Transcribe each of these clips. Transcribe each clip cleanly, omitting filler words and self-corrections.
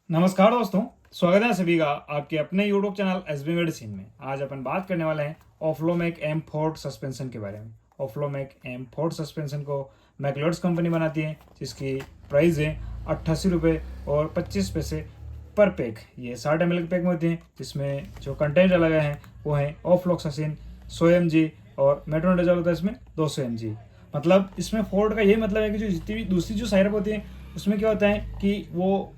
नमस्कार दोस्तों, स्वागत है सभी का आपके अपने यूट्यूब चैनल एसबी मेडिसिन में। आज अपन बात करने वाले हैं ऑफ्लोमेक एम फोर्ट सस्पेंशन के बारे में। ऑफ्लोमेक एम फोर्ट सस्पेंशन को मैकलोड्स कंपनी बनाती है, जिसकी प्राइस है 88 रुपये और 25 पैसे पर पैक। ये 60 ml के पैक में होते हैं, जिसमें जो कंटेंट डाला गया है वो है ऑफ्लोक्सासिन 100 mg और मेट्रोनिडाजोल होता है इसमें 200 mg। मतलब इसमें फोर्ट का ये मतलब है कि जो जितनी भी दूसरी जो साइरप होती है उसमें क्या होता है कि वो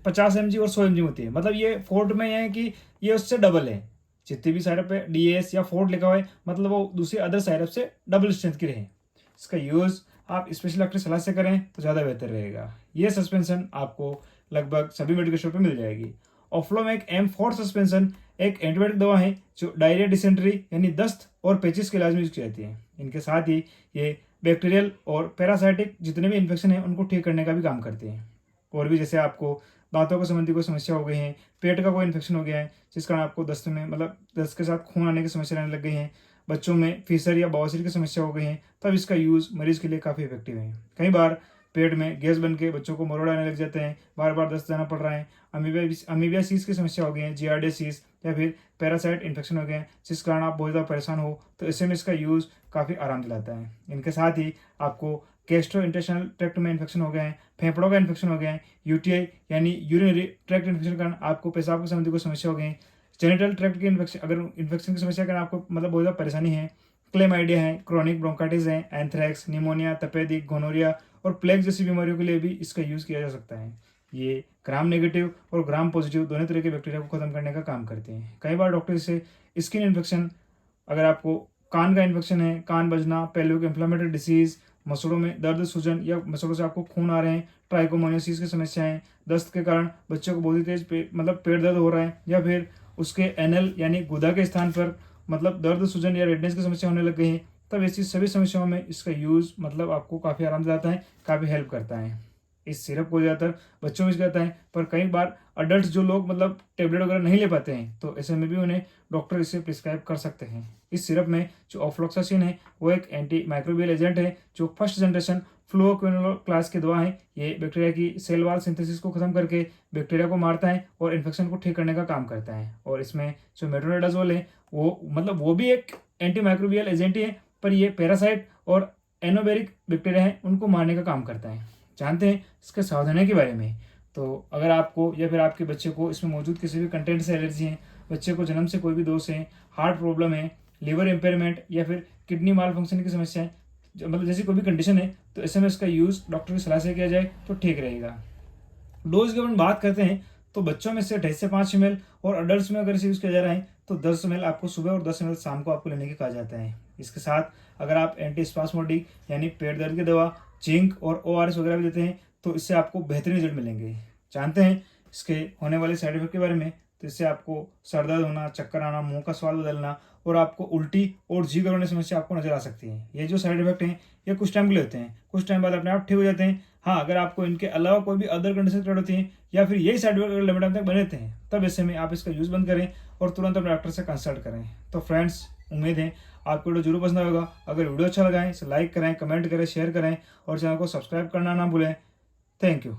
50 mg और 100 mg होती है। मतलब ये फोर्ट में यह है कि ये उससे डबल है। जितनी भी साइरप पे डीएस या फोर्ट लिखा हुआ है मतलब वो दूसरी अदर साइरप से डबल स्ट्रेंथ की रहे। इसका यूज़ आप स्पेशल डॉक्टर की सलाह से करें तो ज़्यादा बेहतर रहेगा। ये सस्पेंशन आपको लगभग सभी मेडिकल शॉप पे मिल जाएगी। ऑफ्लोमेक एम फोर्ट सस्पेंशन एक एंटीबायोटिक दवा है जो डायरिया, डिसेंट्री यानी दस्त और पेचिस के इलाज में यूज की जाती है। इनके साथ ही ये बैक्टीरियल और पैरासाइटिक जितने भी इन्फेक्शन है उनको ठीक करने का भी काम करते हैं। और भी जैसे आपको दांतों को संबंधी कोई समस्या हो गई है, पेट का कोई इन्फेक्शन हो गया है जिस कारण आपको दस्त में मतलब दस्त के साथ खून आने की समस्या रहने लग गई है, बच्चों में फीसर या बवासीर की समस्या हो गई है, तब इसका यूज़ मरीज के लिए काफ़ी इफेक्टिव है। कई बार पेट में गैस बन के बच्चों को मरोड़ आने लग जाते हैं, बार बार दस्त जाना पड़ रहा है, अमीबियासिस की समस्या हो गई है, जियार्डियासिस या फिर पैरासाइट इन्फेक्शन हो गए हैं जिस कारण आप बहुत ज़्यादा परेशान हो, तो ऐसे में इसका यूज़ काफ़ी आराम दिलाता है। इनके साथ ही आपको गैस्ट्रो इंटेस्टाइनल ट्रैक्ट में इन्फेक्शन हो गए हैं, फेफड़ों का इन्फेक्शन हो गया है, यूटीआई यानी यूरिनरी ट्रैक्ट इन्फेक्शन के कारण आपको पेशाब के संबंधी कोई समस्या हो गई है, जेनिटल ट्रैक्ट की इन्फेक्शन अगर इन्फेक्शन की समस्या के कारण आपको मतलब बहुत ज़्यादा परेशानी है, क्लेमाइडिया है, क्रोनिक ब्रोंकाइटिस है, एंथ्रैक्स, निमोनिया, तपेदिक, गोनोरिया और प्लेग जैसी बीमारियों के लिए भी इसका यूज़ किया जा सकता है। ये ग्राम नेगेटिव और ग्राम पॉजिटिव दोनों तरह के बैक्टीरिया को खत्म करने का काम करते हैं। कई बार डॉक्टर इसे स्किन इन्फेक्शन, अगर आपको कान का इन्फेक्शन है, कान बजना, पेल्विक इन्फ्लेमेटरी डिसीज, मसलों में दर्द, सूजन या मसलों से आपको खून आ रहे हैं, ट्राइकोमोनियोसिस की समस्याएं, दस्त के कारण बच्चों को बहुत ही तेज मतलब पेट दर्द हो रहा है, या फिर उसके एनल यानी गुदा के स्थान पर मतलब दर्द, सूजन या रेडनेस की समस्या होने लग गई है, तब ऐसी सभी समस्याओं में इसका यूज़ मतलब आपको काफ़ी आराम दिलाता है, काफ़ी हेल्प करता है। इस सिरप को ज़्यादातर बच्चों में यूज करता है, पर कई बार अडल्ट जो लोग मतलब टेबलेट वगैरह नहीं ले पाते हैं तो ऐसे में भी उन्हें डॉक्टर इसे प्रिस्क्राइब कर सकते हैं। इस सिरप में जो ऑफ्लोक्सासिन है वो एक एंटी माइक्रोबियल एजेंट है जो फर्स्ट जनरेशन फ्लुओक्विनोल क्लास की दवा है। ये बैक्टीरिया की सेल वाल सिंथेसिस को खत्म करके बैक्टीरिया को मारता है और इन्फेक्शन को ठीक करने का काम करता है। और इसमें जो मेट्रोनिडाजोल है वो मतलब वो भी एक एंटी माइक्रोबियल एजेंट ही है, पर ये पैरासाइट और एनोबेरिक बैक्टीरिया है उनको मारने का काम करता है। जानते हैं इसके सावधानी के बारे में। तो अगर आपको या फिर आपके बच्चे को इसमें मौजूद किसी भी कंटेंट से एलर्जी है, बच्चे को जन्म से कोई भी दोष है, हार्ट प्रॉब्लम है, लिवर इम्पेयरमेंट या फिर किडनी माल फंक्शन की समस्या है, मतलब जैसी कोई भी कंडीशन है, तो ऐसे में इसका यूज़ डॉक्टर की सलाह से किया जाए तो ठीक रहेगा। डोज की अपन बात करते हैं तो बच्चों में से 2.5 से 5 ml और अडल्ट में अगर इसे यूज़ किया जा रहा है तो 10 ml आपको सुबह और 10 ml शाम को आपको लेने के कहा जाता है। इसके साथ अगर आप एंटी स्पास्मोडिक यानी पेट दर्द की दवा, जिंक और ओआरएस वगैरह भी देते हैं तो इससे आपको बेहतरीन रिजल्ट मिलेंगे। जानते हैं इसके होने वाले साइड इफेक्ट के बारे में, तो इससे आपको सर दर्द होना, चक्कर आना, मुंह का स्वाद बदलना और आपको उल्टी और जी घबराने की समस्या आपको नजर आ सकती है। ये जो साइड इफेक्ट हैं ये कुछ टाइम के लिए होते हैं, कुछ टाइम बाद अपने आप ठीक हो जाते हैं। हाँ, अगर आपको इनके अलावा कोई भी अदर कंडीशन क्रिएट होती हैं या फिर यही साइड इफेक्ट लिमिट टाइम तक बने रहते हैं, तब ऐसे में आप इसका यूज़ बंद करें और तुरंत अपने डॉक्टर से कंसल्ट करें। तो फ्रेंड्स, उम्मीद है आपको वीडियो जरूर पसंद होगा। अगर वीडियो अच्छा लगा है इसे लाइक करें, कमेंट करें, शेयर करें और चैनल को सब्सक्राइब करना ना भूलें। Thank you.